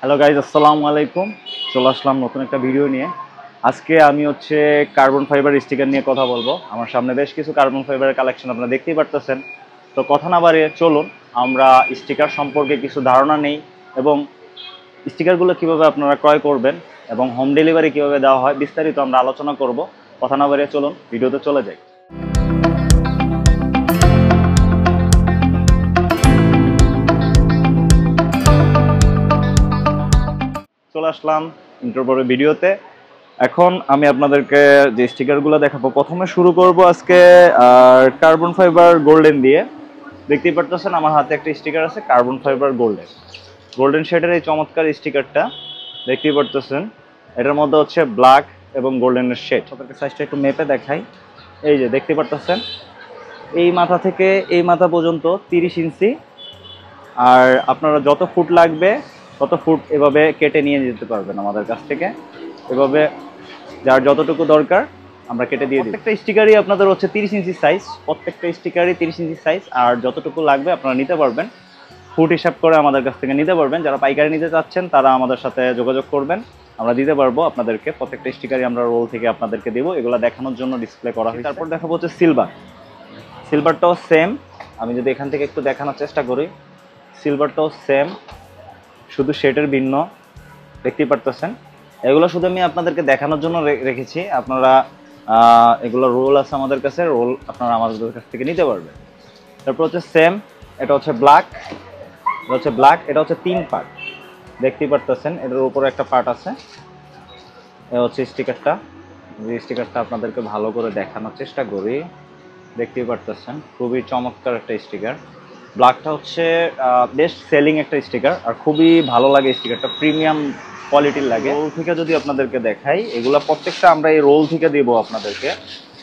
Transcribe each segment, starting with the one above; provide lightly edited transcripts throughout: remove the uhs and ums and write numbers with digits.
Hello guys, আসসালামু আলাইকুম। চলে আসলাম নতুন একটা ভিডিও নিয়ে। আজকে আমি কার্বন ফাইবার স্টিকার নিয়ে কথা বলবো। আমার সামনে বেশ কিছু কার্বন ফাইবারের কালেকশন আপনারা দেখতেই পারতেছেন। তো কথা না বাড়িয়ে চলুন আমরা স্টিকার সম্পর্কে কিছু ধারণা নেই এবং স্টিকারগুলো কিভাবে আপনারা ক্রয় করবেন এবং হোম ডেলিভারি কিভাবে দেওয়া হয় বিস্তারিত আমরা আলোচনা করব। কথা না বাড়িয়ে চলুন ভিডিওতে চলে যাই। চলে আসলাম ইন্টারভিউ ভিডিওতে। এখন আমি আপনাদেরকে যে স্টিকারগুলো দেখাবো, প্রথমে শুরু করব আজকে কার্বন ফাইবার গোল্ডেন দিয়ে। দেখতেই পারতেছেন আমার হাতে একটা স্টিকার আছে কার্বন ফাইবার গোল্ডেন শেডের এই চমৎকার স্টিকারটা দেখতেই পারতেছেন। এটার মধ্যে ব্ল্যাক এবং গোল্ডেনের শেড। আপনাদের সাইজটা একটু মেপে দেখাই। এই যে দেখতে পারতেছেন, এই মাথা থেকে এই মাথা পর্যন্ত 30 ইঞ্চি। আর আপনারা যত ফুট লাগবে তত ফুট এভাবে কেটে নিয়ে যেতে পারবেন আমাদের কাছ থেকে। এভাবে যার যতটুকু দরকার আমরা কেটে দিয়ে দিই। প্রত্যেকটা স্টিকারই আপনাদের 30 ইঞ্চি সাইজ, প্রত্যেকটা স্টিকারই 30 ইঞ্চি সাইজ। আর যতটুকু লাগবে আপনারা নিতে পারবেন, ফুট হিসাব করে আমাদের কাছ থেকে নিতে পারবেন। যারা পাইকারি নিতে চাচ্ছেন তারা আমাদের সাথে যোগাযোগ করবেন, আমরা দিতে পারবো আপনাদেরকে। প্রত্যেকটা স্টিকারই আমরা রোল থেকে আপনাদেরকে দেবো। এগুলো দেখানোর জন্য ডিসপ্লে করা হয়। তারপর দেখাবো সিলভারটাও সেম। আমি যদি এখান থেকে একটু দেখানোর চেষ্টা করি, সিলভারটাও সেম, শুধু শেডের ভিন্ন। দেখতেই পারতেছেন, এগুলো শুধু আমি আপনাদেরকে দেখানোর জন্য রেখেছি। আপনারা এগুলো রোল আছে আমাদের কাছে, রোল আপনারা আমাদের কাছ থেকে নিতে পারবেন। তারপর সেম, এটা ব্ল্যাক, এটা 3 পার্ট। দেখতেই পারতেছেন এটার উপরে একটা পার্ট আছে। এটা স্টিকারটা, যে স্টিকারটা আপনাদেরকে ভালো করে দেখানোর চেষ্টা করি। দেখতেই পারতেছেন খুবই চমৎকার একটা স্টিকার। ব্ল্যাকটা বেস্ট সেলিং একটা স্টিকার, আর খুবই ভালো লাগে স্টিকারটা, প্রিমিয়াম কোয়ালিটির লাগে। রোল থেকে যদি আপনাদেরকে দেখাই, এগুলা প্রত্যেকটা আমরা এই রোল থেকে দিব আপনাদেরকে।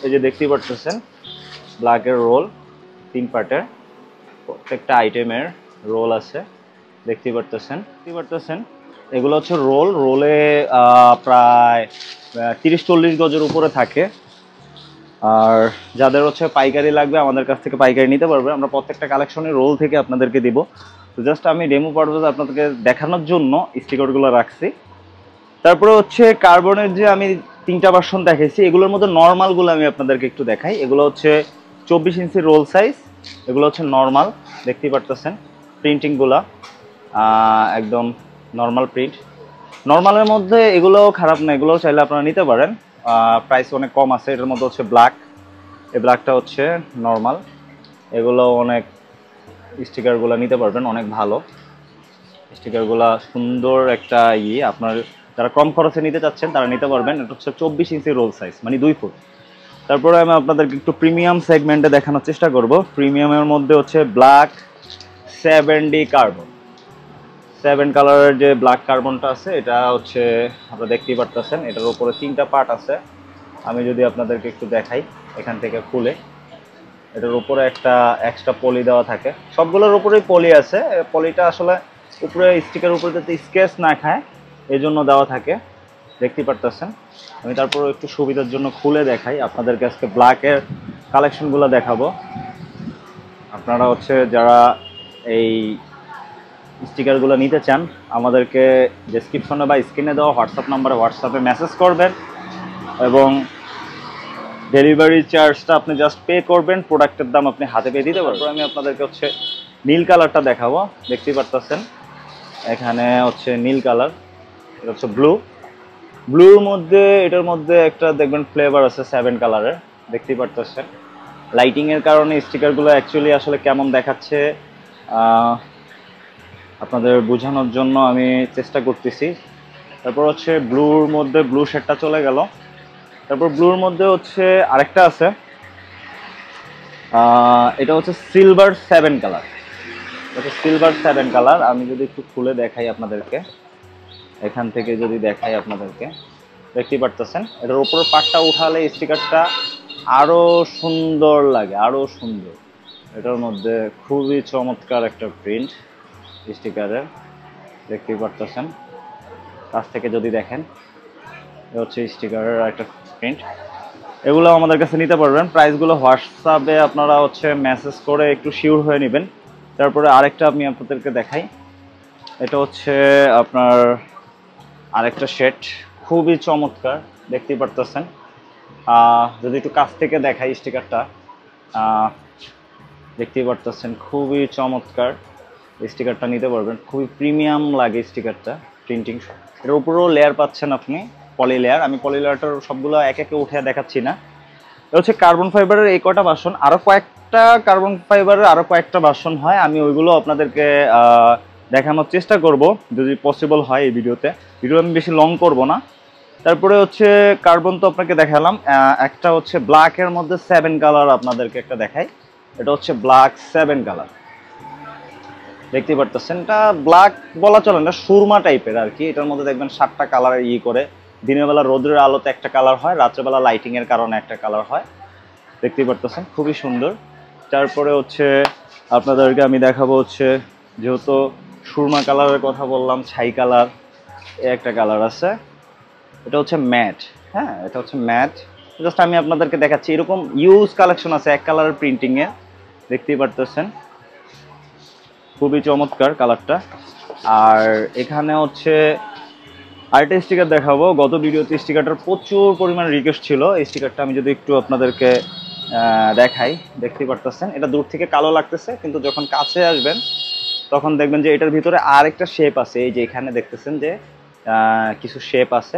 এই যে দেখতেই পারতেছেন ব্ল্যাকের রোল 3 পার্টের, প্রত্যেকটা আইটেমের রোল আছে। দেখতেই পারতেছেন এগুলো রোলে প্রায় 30-40 গজের উপরে থাকে। আর যাদের পাইকারি লাগবে আমাদের কাছ থেকে পাইকারি নিতে পারবে। আমরা প্রত্যেকটা কালেকশনের রোল থেকে আপনাদেরকে দিব। তো জাস্ট আমি ডেমো পারপাসে আপনাদেরকে দেখানোর জন্য স্টিকারগুলো রাখছি। তারপরে কার্বনের যে আমি 3টা ভার্সন দেখাইছি, এগুলোর মধ্যে নর্মালগুলো আমি আপনাদেরকে একটু দেখাই। এগুলো 24 ইঞ্চি রোল সাইজ। এগুলো নর্মাল, দেখতেই পারতেছেন প্রিন্টিংগুলা একদম নর্মাল প্রিন্ট। নর্মালের মধ্যে এগুলোও খারাপ না, এগুলোও চাইলে আপনারা নিতে পারেন। প্রাইস অনেক কম আছে। এটার মধ্যে ব্ল্যাক, এই ব্ল্যাকটা নর্মাল। এগুলো অনেক স্টিকারগুলো নিতে পারবেন, অনেক ভালো স্টিকারগুলা, সুন্দর একটা আপনার যারা কম খরচে নিতে চাচ্ছেন তারা নিতে পারবেন। এটা 24 ইঞ্চি রোল সাইজ, মানে 2 ফুট। তারপরে আমি আপনাদেরকে একটু প্রিমিয়াম সেগমেন্টে দেখানোর চেষ্টা করব। প্রিমিয়ামের মধ্যে ব্ল্যাক 7D কার্বন, 7 কালারের যে ব্ল্যাক কার্বনটা আছে, এটা আপনারা দেখতেই পারতেছেন। এটার উপরে 3টা পার্ট আছে। আমি যদি আপনাদেরকে একটু দেখাই এখান থেকে খুলে, এটার উপরে একটা এক্সট্রা পলি দেওয়া থাকে। সবগুলোর উপরেই পলি আছে। পলিটা উপরে স্টিকার উপরে যাতে স্কেচ না খায় এই জন্য দেওয়া থাকে, দেখতেই পারতেছেন। আমি তারপর একটু সুবিধার জন্য খুলে দেখাই আপনাদেরকে। আজকে ব্ল্যাকের কালেকশনগুলো দেখাবো। আপনারা যারা এই স্টিকারগুলো নিতে চান আমাদেরকে ডেসক্রিপশনে বা স্ক্রিনে দেওয়া হোয়াটসঅ্যাপ নাম্বারে হোয়াটসঅ্যাপে মেসেজ করবেন এবং ডেলিভারি চার্জটা আপনি জাস্ট পে করবেন, প্রোডাক্টের দাম আপনি হাতে পেয়ে দিতে পারবেন। আমি আপনাদেরকে নীল কালারটা দেখাবো। দেখতেই পারতেছেন এখানে নীল কালার, এটা ব্লুর মধ্যে, এটার মধ্যে একটা দেখবেন ফ্লেভার আছে 7 কালারের। দেখতেই পারতেছেন লাইটিংয়ের কারণে স্টিকারগুলো অ্যাকচুয়ালি কেমন দেখাচ্ছে আপনাদের বোঝানোর জন্য আমি চেষ্টা করতেছি। তারপর ব্লুর মধ্যে ব্লু শেডটা চলে গেল। তারপর ব্লুর মধ্যে আরেকটা আছে, এটা সিলভার 7 কালার। Silver 7 colour. আমি যদি একটু খুলে দেখাই আপনাদেরকে, এখান থেকে যদি দেখাই আপনাদেরকে, দেখতেই পারতেছেন এটার উপর পাটটা উঠালে স্টিকারটা আরো সুন্দর লাগে, আরো সুন্দর। এটার মধ্যে খুবই চমৎকার একটা প্রিন্ট স্টিকারের, দেখতেই পারতেছেন। কাছ থেকে যদি দেখেন স্টিকারের একটা প্রিন্ট। এগুলো আমাদের কাছে নিতে পারবেন। প্রাইসগুলো হোয়াটসঅ্যাপে আপনারা মেসেজ করে একটু শিওর হয়ে নেবেন। তারপরে আরেকটা আমি আপনাদেরকে দেখাই, এটা হচ্ছে আপনার আরেকটা শেড, খুবই চমৎকার, দেখতেই পারতেছেন। যদি একটু কাছ থেকে দেখাই স্টিকারটা, দেখতেই পারতেছেন খুবই চমৎকার। স্টিকারটা নিতে পারবেন, খুবই প্রিমিয়াম লাগে স্টিকারটা। প্রিন্টিং এর উপরেও লেয়ার পাচ্ছেন আপনি, পলি লেয়ার। আমি পলি লেয়ারটার সবগুলো এক একে উঠে দেখাচ্ছি না। এটা হচ্ছে কার্বন ফাইবারের এই কয়টা ভার্সন, আরও কয়েকটা কার্বন ফাইবারের আরও কয়েকটা ভার্সন হয়, আমি ওইগুলো আপনাদেরকে দেখানোর চেষ্টা করব যদি পসিবল হয় এই ভিডিওতে। ভিডিও আমি বেশি লং করব না। তারপরে হচ্ছে কার্বন তো আপনাকে দেখালাম, একটা হচ্ছে ব্ল্যাকের মধ্যে 7 কালার আপনাদেরকে একটা দেখাই। এটা হচ্ছে ব্ল্যাক 7 কালার, দেখতে পারতেছেন। এটা ব্ল্যাক বলা চলে না, সুরমা টাইপের আর কি। এটার মধ্যে দেখবেন 7টা কালার করে, দিনের বেলা রোদের আলোতে একটা কালার হয়, রাত্রেবেলা লাইটিং এর কারণে একটা কালার হয়, দেখতেই পারতেছেন খুবই সুন্দর। তারপরে হচ্ছে আপনাদেরকে আমি দেখাবো হচ্ছে, যেহেতু সুরমা কালারের কথা বললাম, ছাই কালার একটা কালার আছে, এটা হচ্ছে ম্যাট। হ্যাঁ, এটা হচ্ছে ম্যাট। জাস্ট আমি আপনাদেরকে দেখাচ্ছি, এরকম ইউজ কালেকশন আছে এক কালারের প্রিন্টিং এ, দেখতেই পারতেছেন খুবই চমৎকার কালারটা। আর এখানে হচ্ছে আরেকটা স্টিকার দেখাবো। গত ভিডিওতে স্টিকারটার প্রচুর পরিমাণ রিকোয়েস্ট ছিল, এই স্টিকারটা আমি যদি একটু আপনাদেরকে দেখাই, দেখতেই পারতেছেন। এটা দূর থেকে কালো লাগতেছে, কিন্তু যখন কাছে আসবেন তখন দেখবেন যে এটার ভিতরে আরেকটা শেপ আছে। এই যে এখানে দেখতেছেন যে কিছু শেপ আছে,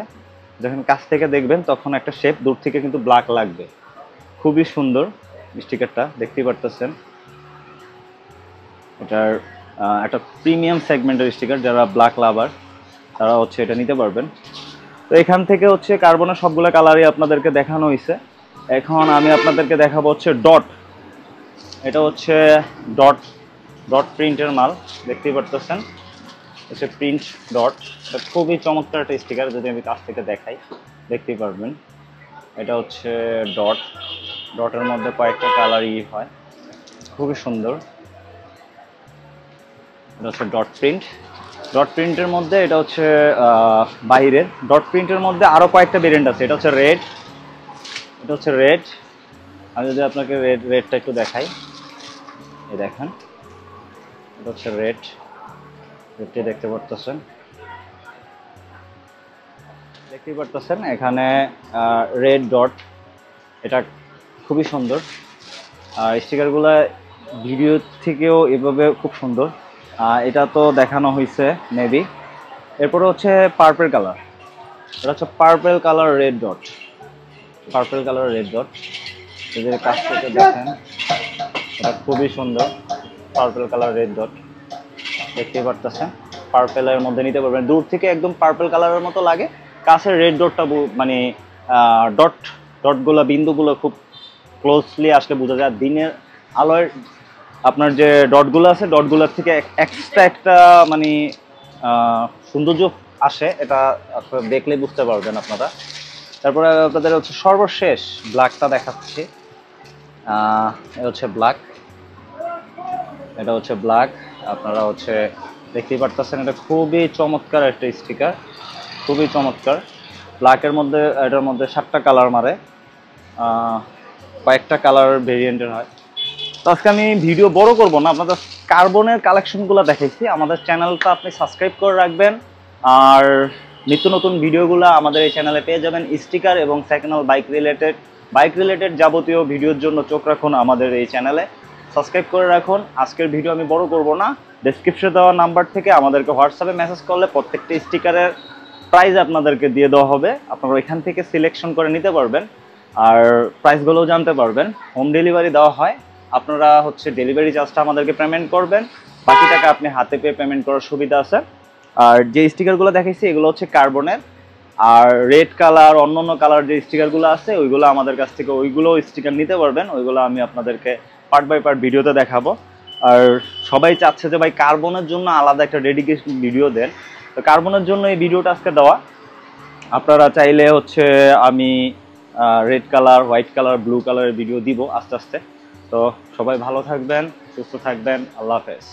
যখন কাছ থেকে দেখবেন তখন একটা শেপ, দূর থেকে কিন্তু ব্ল্যাক লাগবে। খুবই সুন্দর স্টিকারটা, দেখতেই পারতেছেন। এটার একটা প্রিমিয়াম সেগমেন্টের স্টিকার, যারা ব্ল্যাক লাভার তারা হচ্ছে এটা নিতে পারবেন। তো এখান থেকে হচ্ছে কার্বনের সবগুলো কালারই আপনাদেরকে দেখানো হয়েছে। এখন আমি আপনাদেরকে দেখাবো হচ্ছে ডট। এটা হচ্ছে ডট, ডট প্রিন্টের মাল, দেখতেই পারতেছেন হচ্ছে প্রিন্ট ডট। এটা খুবই চমৎকার একটা স্টিকার, যদি আমি কাছ থেকে দেখাই দেখতেই পারবেন। এটা হচ্ছে ডট, ডটের মধ্যে কয়েকটা কালারই হয়, খুবই সুন্দর। এটা হচ্ছে ডট প্রিন্ট। ডট প্রিন্টের মধ্যে এটা হচ্ছে বাইরের। ডট প্রিন্টের মধ্যে আরও কয়েকটা ভেরিয়েন্ট আছে। এটা হচ্ছে রেড, এটা হচ্ছে রেড। আমি যদি আপনাকে রেডটা একটু দেখাই, এই দেখেন, এটা হচ্ছে রেড, রেডটি দেখতে পারতেছেন, দেখতেই পারতেছেন এখানে রেড ডট। এটা খুবই সুন্দর, আর স্টিকারগুলো ভিডিও থেকেও এভাবে খুব সুন্দর। এটা তো দেখানো হয়েছে মেবি। এরপরে হচ্ছে পার্পল কালার, এটা হচ্ছে purple colour red dot, purple colour red dot. যদি কাছ থেকে দেখেন এটা খুবই সুন্দর, পার্পল কালার রেড ডট, দেখতেই পারতেছেন। পার্পেলের মধ্যে নিতে পারবেন, দূর থেকে একদম পার্পল কালারের মতো লাগে, কাছের রেড ডটটা মানে ডট ডটগুলো বিন্দুগুলো খুব ক্লোজলি আসলে বোঝা যায়। দিনের আলোয় আপনার যে ডটগুলো আছে, ডটগুলোর থেকে এক্সট্রা একটা মানে সৌন্দর্য আসে, এটা আপনারা দেখলে বুঝতে পারবেন আপনারা। তারপরে আপনাদের হচ্ছে সর্বশেষ ব্ল্যাকটা দেখাচ্ছি। এটা হচ্ছে ব্ল্যাক, এটা হচ্ছে ব্ল্যাক। আপনারা হচ্ছে দেখতেই পারতেছেন, এটা খুবই চমৎকার একটা স্টিকার, খুবই চমৎকার। ব্ল্যাকের মধ্যে এটার মধ্যে 7টা কালার মারে, কয়েকটা কালার ভেরিয়েন্টের হয়। তো আজকে আমি ভিডিও বড় করব না, আপনাদের কার্বনের কালেকশনগুলো দেখাইছি। আমাদের চ্যানেলটা আপনি সাবস্ক্রাইব করে রাখবেন, আর নিত্য নতুন ভিডিওগুলো আমাদের এই চ্যানেলে পেয়ে যাবেন। স্টিকার এবং সেকেন্ড হ্যান্ড বাইক রিলেটেড যাবতীয় ভিডিওর জন্য চোখ রাখুন আমাদের এই চ্যানেলে, সাবস্ক্রাইব করে রাখুন। আজকের ভিডিও আমি বড় করব না, ডেসক্রিপশনে দেওয়া নাম্বার থেকে আমাদেরকে হোয়াটসঅ্যাপে মেসেজ করলে প্রত্যেকটা স্টিকারের প্রাইস আপনাদেরকে দিয়ে দেওয়া হবে, আপনারা এখান থেকে সিলেকশন করে নিতে পারবেন, আর প্রাইসগুলোও জানতে পারবেন। হোম ডেলিভারি দেওয়া হয়, আপনারা হচ্ছে ডেলিভারি চার্জটা আমাদেরকে পেমেন্ট করবেন, বাকি টাকা আপনি হাতে পেয়ে পেমেন্ট করার সুবিধা আছে। আর যে স্টিকারগুলো দেখাইছি এগুলো হচ্ছে কার্বনের, আর রেড কালার অন্য কালার যে স্টিকারগুলো আছে ওইগুলো আমাদের কাছ থেকে ওইগুলো স্টিকার নিতে পারবেন, ওইগুলো আমি আপনাদেরকে পার্ট বাই পার্ট ভিডিওতে দেখাবো। আর সবাই চাচ্ছে যে ভাই কার্বনের জন্য আলাদা একটা ডেডিকেশন ভিডিও দেন, তো কার্বনের জন্য এই ভিডিওটা আজকে দেওয়া। আপনারা চাইলে হচ্ছে আমি red colour, white colour, blue কালারের ভিডিও দিব আস্তে আস্তে। তো সবাই ভালো থাকবেন, সুস্থ থাকবেন, আল্লাহ হাফেজ।